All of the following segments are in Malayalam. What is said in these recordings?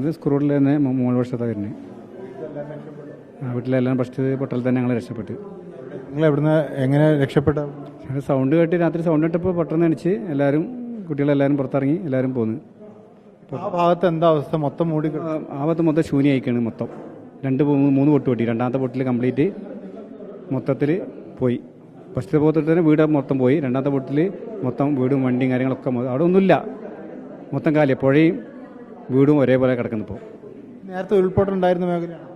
അത് സ്ക്രൂഡിൽ തന്നെ മൂന്ന് വർഷത്താണ് വരുന്നത്. വീട്ടിലെല്ലാം ഫസ്റ്റ് പൊട്ടൽ തന്നെ ഞങ്ങൾ രക്ഷപ്പെട്ടു. നിങ്ങൾ എവിടുന്ന് എങ്ങനെ രക്ഷപ്പെട്ട? സൗണ്ട് കേട്ട് രാത്രി സൗണ്ട് കേട്ടപ്പോൾ പെട്ടെന്ന് അടിച്ച് എല്ലാവരും കുട്ടികളെല്ലാവരും പുറത്തിറങ്ങി എല്ലാവരും പോന്നു. ആ ഭാഗത്ത് എന്താ അവസ്ഥ? മൊത്തം മൂടി ആ ഭാഗത്ത് മൊത്തം ശൂന്യമായിക്കാണ്. മൊത്തം മൂന്ന് പൊട്ട് പൊട്ടി. രണ്ടാമത്തെ പൊട്ടിൽ കംപ്ലീറ്റ് മൊത്തത്തിൽ പോയി. ഫസ്റ്റ് പൊട്ടിൽ തന്നെ വീട് മൊത്തം പോയി. രണ്ടാമത്തെ പൊട്ടിൽ മൊത്തം വീടും വണ്ടിയും കാര്യങ്ങളൊക്കെ അവിടെ ഒന്നുമില്ല, മൊത്തം കാലിയ പുഴയും വീടും ഒരേപോലെ കിടക്കുന്നു. ഇപ്പോൾ നേരത്തെ ഉരുൾപൊട്ടലുണ്ടായിരുന്ന മേഖലയാണ്.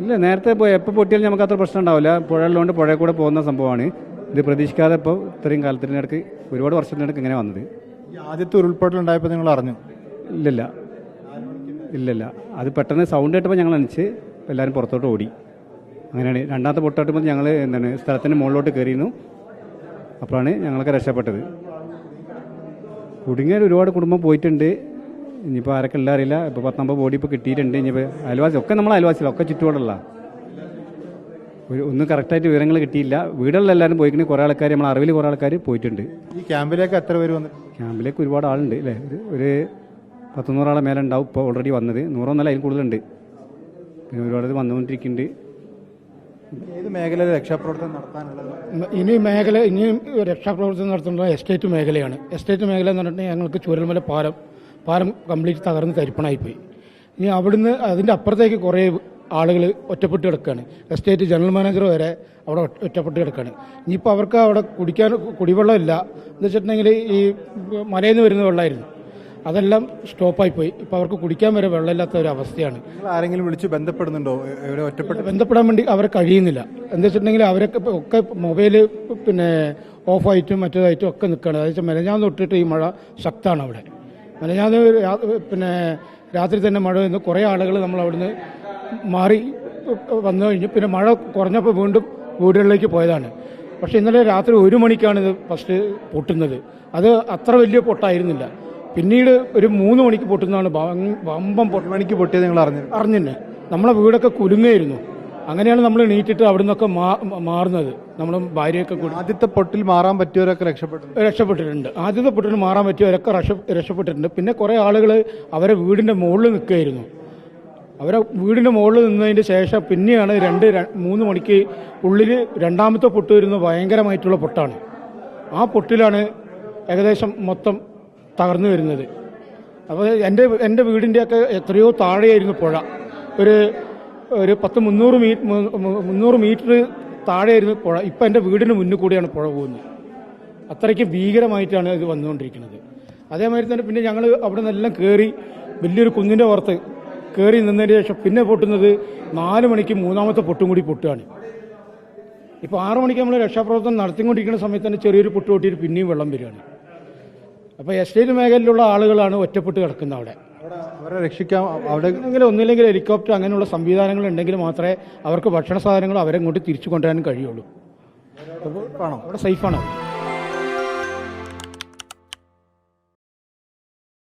ഇല്ല, നേരത്തെ എപ്പോൾ പൊട്ടിയാലും നമുക്ക് അത്ര പ്രശ്നം ഉണ്ടാവില്ല. പുഴയുള്ളതുകൊണ്ട് പുഴയിൽ കൂടെ പോകുന്ന സംഭവമാണ്. ഇത് പ്രതീക്ഷിക്കാതെ ഇപ്പോൾ ഇത്രയും കാലത്തിനിടക്ക് ഒരുപാട് വർഷത്തിനിടക്ക് ഇങ്ങനെ വന്നത്. ഈ ആദ്യത്തെ ഉരുൾപൊട്ടലുണ്ടായപ്പോൾ നിങ്ങൾ അറിഞ്ഞു? ഇല്ലില്ല. അത് പെട്ടെന്ന് സൗണ്ട് കേട്ടപ്പോൾ ഞങ്ങൾ അനിച്ച് എല്ലാവരും പുറത്തോട്ട് ഓടി. അങ്ങനെയാണ്. രണ്ടാമത്തെ പൊട്ടാട്ടുമ്പോൾ ഞങ്ങൾ സ്ഥലത്തിൻ്റെ മുകളിലോട്ട് കയറിയിരുന്നു. അപ്പോഴാണ് ഞങ്ങളൊക്കെ രക്ഷപ്പെട്ടത്. കുടുങ്ങിയ ഒരുപാട് കുടുംബം പോയിട്ടുണ്ട്. ഇനിയിപ്പോൾ ആരൊക്കെ ഉള്ള അറിയില്ല. ഇപ്പോൾ 19 ബോഡി ഇപ്പോൾ കിട്ടിയിട്ടുണ്ട്. ഇനിയിപ്പോൾ അയൽവാസി ഒക്കെ നമ്മളെ അയൽവാസികൾ ഒക്കെ ചുറ്റുപാടുള്ള ഒന്നും കറക്റ്റായിട്ട് വിവരങ്ങൾ കിട്ടിയില്ല. വീടുകളിലെല്ലാവരും പോയിക്കണേ. കുറേ ആൾക്കാർ നമ്മളെ അറിവിൽ കുറേ ആൾക്കാർ പോയിട്ടുണ്ട്. ഈ ക്യാമ്പിലേക്ക് എത്ര പേര് വന്നു? ക്യാമ്പിലേക്ക് ഒരുപാട് ആളുണ്ട് അല്ലേ. ഒരു 100-100 ആളെ മേലെ ഉണ്ടാവും ഇപ്പോൾ ഓൾറെഡി വന്നത്. 100 അതിൽ കൂടുതലുണ്ട്. പിന്നെ ഒരുപാട് വന്നുകൊണ്ടിരിക്കുന്നുണ്ട്. ഏത് മേഖലയിൽ രക്ഷാപ്രവർത്തനം നടത്താനുള്ളത്? ഇനി രക്ഷാപ്രവർത്തനം നടത്തുന്നത് എസ്റ്റേറ്റ് മേഖലയാണ്. എസ്റ്റേറ്റ് മേഖല എന്ന് പറഞ്ഞിട്ടുണ്ടെങ്കിൽ ഞങ്ങൾക്ക് ചൂരൽമല പാലം കംപ്ലീറ്റ് തകർന്ന് തരിപ്പണായിപ്പോയി. ഇനി അവിടുന്ന് അതിൻ്റെ അപ്പുറത്തേക്ക് കുറേ ആളുകൾ ഒറ്റപ്പെട്ട് കിടക്കുകയാണ്. എസ്റ്റേറ്റ് ജനറൽ മാനേജർ വരെ അവിടെ ഒറ്റപ്പെട്ട് കിടക്കുകയാണ്. ഇനിയിപ്പോൾ അവർക്ക് അവിടെ കുടിക്കാൻ കുടിവെള്ളമില്ല. എന്ന് വെച്ചിട്ടുണ്ടെങ്കിൽ ഈ മലയിൽ നിന്ന് വരുന്ന വെള്ളമായിരുന്നു, അതെല്ലാം സ്റ്റോപ്പായിപ്പോയി. ഇപ്പോൾ അവർക്ക് കുടിക്കാൻ വരെ വെള്ളമില്ലാത്ത ഒരു അവസ്ഥയാണ്. ആരെങ്കിലും വിളിച്ച് ബന്ധപ്പെടുന്നുണ്ടോ? ബന്ധപ്പെടാൻ വേണ്ടി അവരെ കഴിയുന്നില്ല. എന്താ വെച്ചിട്ടുണ്ടെങ്കിൽ അവരൊക്കെ ഒക്കെ മൊബൈൽ ഓഫായിട്ടും മറ്റേതായിട്ടും ഒക്കെ നിൽക്കുകയാണ്. അതായത് മെനഞ്ഞാന്ന് തൊട്ടിട്ട് ഈ മഴ ശക്തമാണ് അവിടെ. മെനഞ്ഞാന്ന് രാത്രി തന്നെ മഴ വന്ന് കുറേ ആളുകൾ നമ്മൾ അവിടുന്ന് മാറി വന്നു കഴിഞ്ഞു. പിന്നെ മഴ കുറഞ്ഞപ്പോൾ വീണ്ടും വീടുകളിലേക്ക് പോയതാണ്. പക്ഷേ ഇന്നലെ രാത്രി 1 മണിക്കാണ് ഇത് ഫസ്റ്റ് പൊട്ടുന്നത്. അത് അത്ര വലിയ പൊട്ടായിരുന്നില്ല. പിന്നീട് ഒരു 3 മണിക്ക് പൊട്ടുന്നതാണ്. വമ്പം 1 മണിക്ക് പൊട്ടിയത് നിങ്ങൾ അറിഞ്ഞില്ലേ? നമ്മളെ വീടൊക്കെ കുലുങ്ങായിരുന്നു. അങ്ങനെയാണ് നമ്മൾ എണീറ്റിട്ട് അവിടെ നിന്നൊക്കെ മാറുന്നത്. നമ്മൾ ഭാര്യയൊക്കെ കൂടി. ആദ്യത്തെ പൊട്ടിൽ മാറാൻ പറ്റിയവരൊക്കെ രക്ഷപ്പെട്ടിട്ടുണ്ട്. ആദ്യത്തെ പൊട്ടിൽ മാറാൻ പറ്റിയവരൊക്കെ രക്ഷപ്പെട്ടിട്ടുണ്ട്. പിന്നെ കുറേ ആളുകൾ അവരെ വീടിൻ്റെ മുകളിൽ നിൽക്കുകയായിരുന്നു. അവരെ വീടിൻ്റെ മുകളിൽ നിന്നതിന് ശേഷം പിന്നെയാണ് 2-3 മണിക്ക് ഉള്ളിൽ രണ്ടാമത്തെ പൊട്ട് വരുന്നത്. ഭയങ്കരമായിട്ടുള്ള പൊട്ടാണ്. ആ പൊട്ടിലാണ് ഏകദേശം മൊത്തം തകർന്നു വരുന്നത്. അപ്പോൾ എൻ്റെ വീടിൻ്റെയൊക്കെ എത്രയോ താഴെയായിരുന്നു പുഴ. ഒരു 300 മീറ്റർ താഴെയായിരുന്നു പുഴ. ഇപ്പം എൻ്റെ വീടിന് മുന്നിൽ കൂടിയാണ് പുഴ പോകുന്നത്. അത്രയ്ക്ക് ഭീകരമായിട്ടാണ് ഇത് വന്നുകൊണ്ടിരിക്കുന്നത്. അതേമാതിരി തന്നെ പിന്നെ ഞങ്ങൾ അവിടെ നിന്നെല്ലാം കയറി വലിയൊരു കുന്നിൻ്റെ പുറത്ത് കയറി നിന്നതിന് ശേഷം പിന്നെ പൊട്ടുന്നത് 4 മണിക്ക് മൂന്നാമത്തെ പൊട്ടും കൂടി പൊട്ടുകയാണ്. ഇപ്പോൾ 6 മണിക്ക് നമ്മൾ രക്ഷാപ്രവർത്തനം നടത്തിക്കൊണ്ടിരിക്കുന്ന സമയത്ത് തന്നെ ചെറിയൊരു പൊട്ട് പൊട്ടിയിട്ട് പിന്നെയും വെള്ളം വരികയാണ്. അപ്പോൾ എസ്റ്റേറ്റ് മേഖലയിലുള്ള ആളുകളാണ് ഒറ്റപ്പെട്ട് കിടക്കുന്നത്. അവരെ രക്ഷിക്കാൻ അവിടെ ഒന്നില്ലെങ്കിൽ ഹെലികോപ്റ്റർ അങ്ങനെയുള്ള സംവിധാനങ്ങൾ ഉണ്ടെങ്കിൽ മാത്രമേ അവർക്ക് ഭക്ഷണ സാധനങ്ങൾ അവരെ ഇങ്ങോട്ട് തിരിച്ചു കൊണ്ടുവരാനും കഴിയുള്ളൂ. അവിടെ സേഫാണ്.